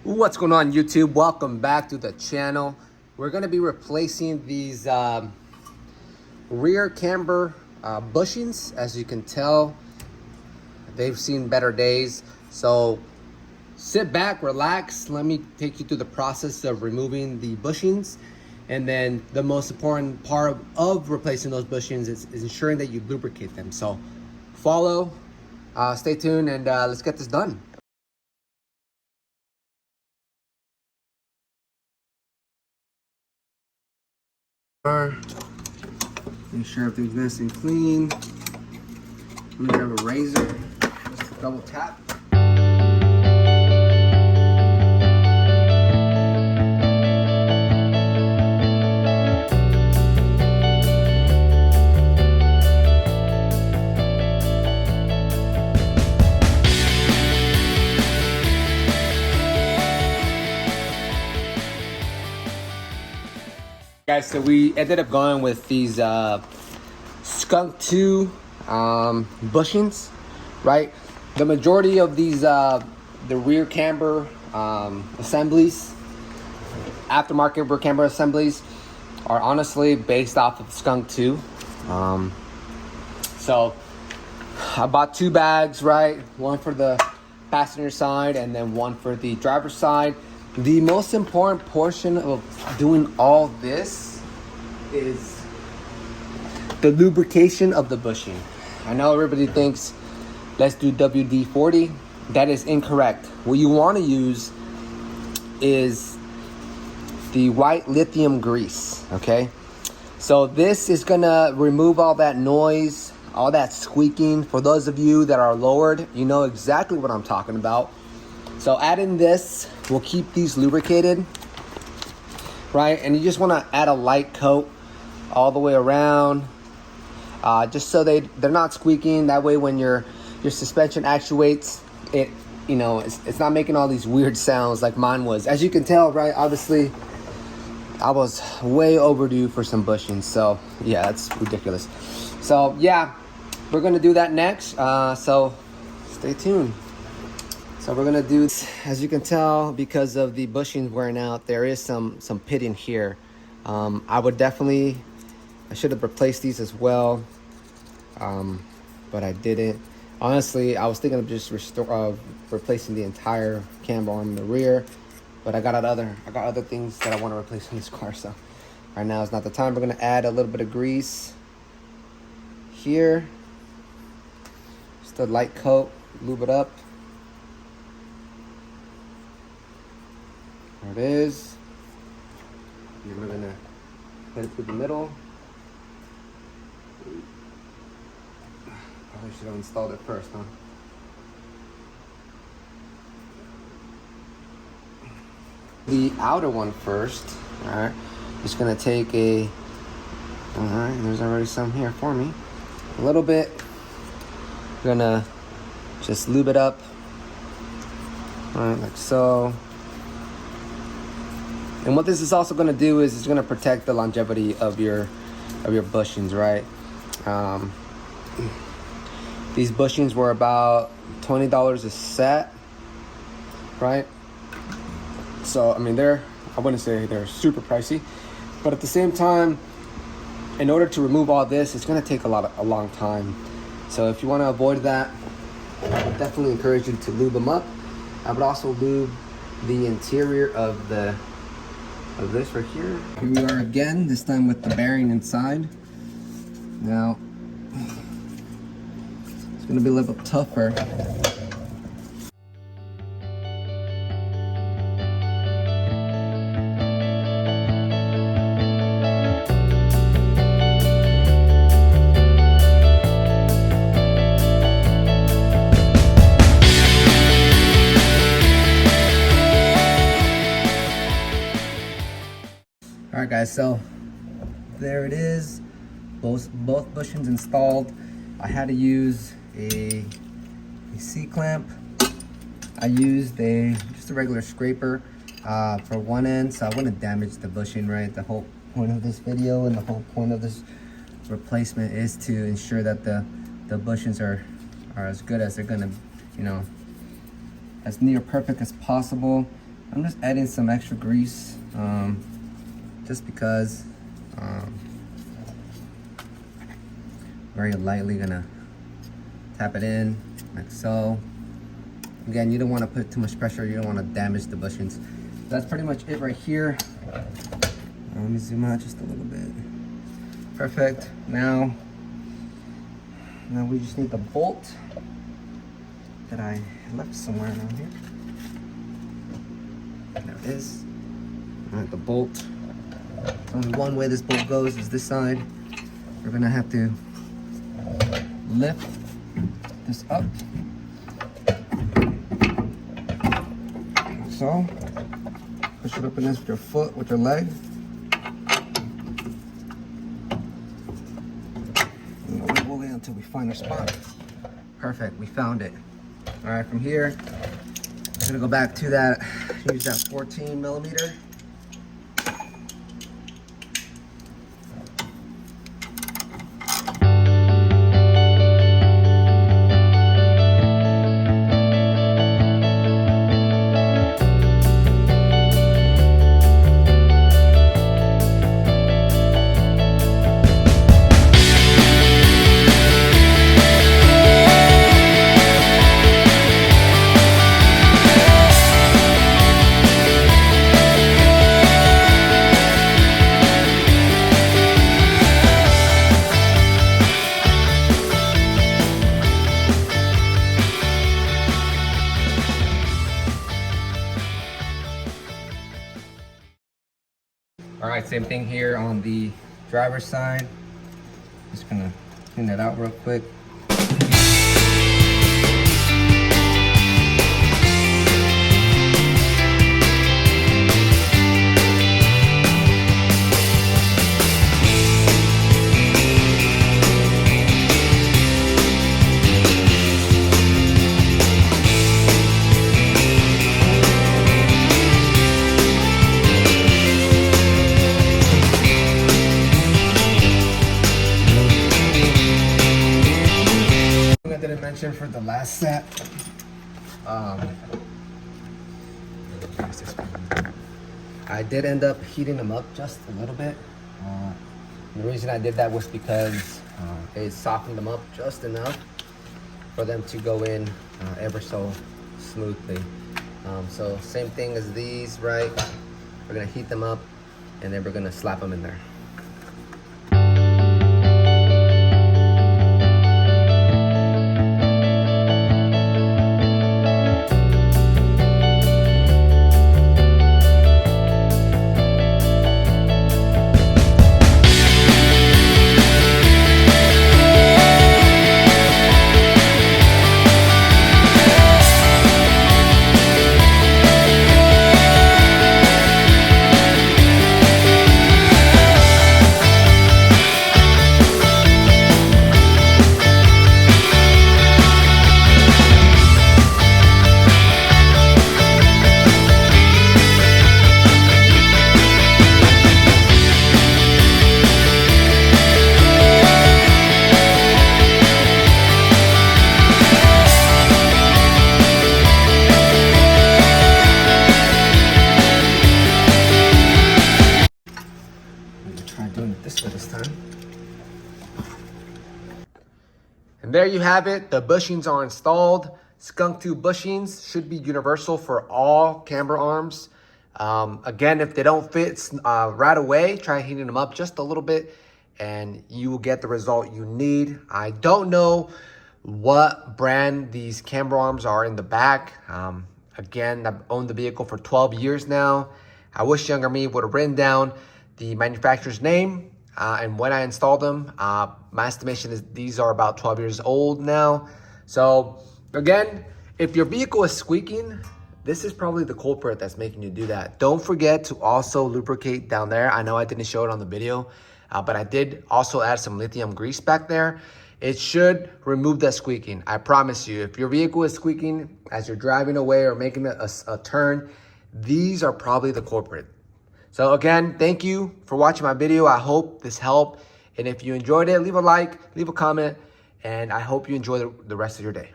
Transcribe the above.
What's going on, YouTube? Welcome back to the channel. We're going to be replacing these rear camber bushings. As you can tell, they've seen better days. So sit back, relax. Let me take you through the process of removing the bushings. And then the most important part of replacing those bushings is ensuring that you lubricate them. So follow, stay tuned, and let's get this done. Make sure everything's nice and clean. I'm gonna grab a razor, just double tap. Guys, so we ended up going with these Skunk 2 bushings, right? The majority of these, the rear camber assemblies, aftermarket rear camber assemblies, are honestly based off of Skunk 2. So I bought 2 bags, right? One for the passenger side and then one for the driver's side. The most important portion of doing all this is the lubrication of the bushing. I know everybody thinks, let's do WD-40. That is incorrect. What you want to use is the white lithium grease, okay? So this is gonna remove all that noise, all that squeaking. For those of you that are lowered, you know exactly what I'm talking about. So adding this will keep these lubricated, right? And you just want to add a light coat all the way around, just so they're not squeaking. That way, when your suspension actuates, it it's not making all these weird sounds like mine was. As you can tell, right? Obviously, I was way overdue for some bushings. So yeah, that's ridiculous. So yeah, we're gonna do that next. So stay tuned. So we're gonna do, as you can tell, because of the bushings wearing out, there is some pitting here. I should have replaced these as well, but I didn't. Honestly, I was thinking of just replacing the entire camber arm in the rear, but I got other things that I want to replace in this car. So right now is not the time. We're gonna add a little bit of grease here, just a light coat, lube it up. There it is. And we're gonna put it through the middle. Probably should have installed it first, huh? The outer one first. All right. Just gonna take a. All right. There's already some here for me. A little bit. Gonna just lube it up. All right, like so. And what this is also going to do is it's going to protect the longevity of your bushings, right? These bushings were about $20 a set, right? So I mean, I wouldn't say they're super pricey, but at the same time, in order to remove all this, it's going to take a long time. So if you want to avoid that, I would definitely encourage you to lube them up. I would also lube the interior of this right here. Here we are again, this time with the bearing inside. Now, it's gonna be a little bit tougher. All right, guys, so there it is. Both bushings installed. I had to use a C-clamp. I used just a regular scraper for one end, so I wouldn't damage the bushing, right? The whole point of this video and the whole point of this replacement is to ensure that the bushings are as good as they're gonna, as near perfect as possible. I'm just adding some extra grease, just because. Very lightly gonna tap it in like so. Again, you don't want to put too much pressure. You don't want to damage the bushings. That's pretty much it right here. Let me zoom out just a little bit. Perfect. Now we just need the bolt that I left somewhere around here. There it is. All right, the bolt. Only one way this bolt goes is this side. We're gonna have to lift this up. So, push it up against your foot with your leg. And wiggle it until we find our spot. Perfect, we found it. All right, from here, I'm gonna go back to that, use that 14 millimeter. All right, same thing here on the driver's side. Just gonna clean that out real quick. I didn't mention for the last set. I did end up heating them up just a little bit. The reason I did that was because it softened them up just enough for them to go in ever so smoothly. So same thing as these, right? We're gonna heat them up and then we're gonna slap them in there. And there you have it. The bushings are installed. Skunk tube bushings should be universal for all camber arms. Again, if they don't fit right away, try heating them up just a little bit and you will get the result you need. I don't know what brand these camber arms are in the back. Again, I've owned the vehicle for 12 years now. I wish younger me would have written down the manufacturer's name and when I installed them. My estimation is these are about 12 years old now. So again, if your vehicle is squeaking, this is probably the culprit that's making you do that. Don't forget to also lubricate down there. I know I didn't show it on the video, but I did also add some lithium grease back there. It should remove that squeaking. I promise you, if your vehicle is squeaking as you're driving away or making a turn, these are probably the culprit. So again, thank you for watching my video. I hope this helped. And if you enjoyed it, leave a like, leave a comment, and I hope you enjoy the rest of your day.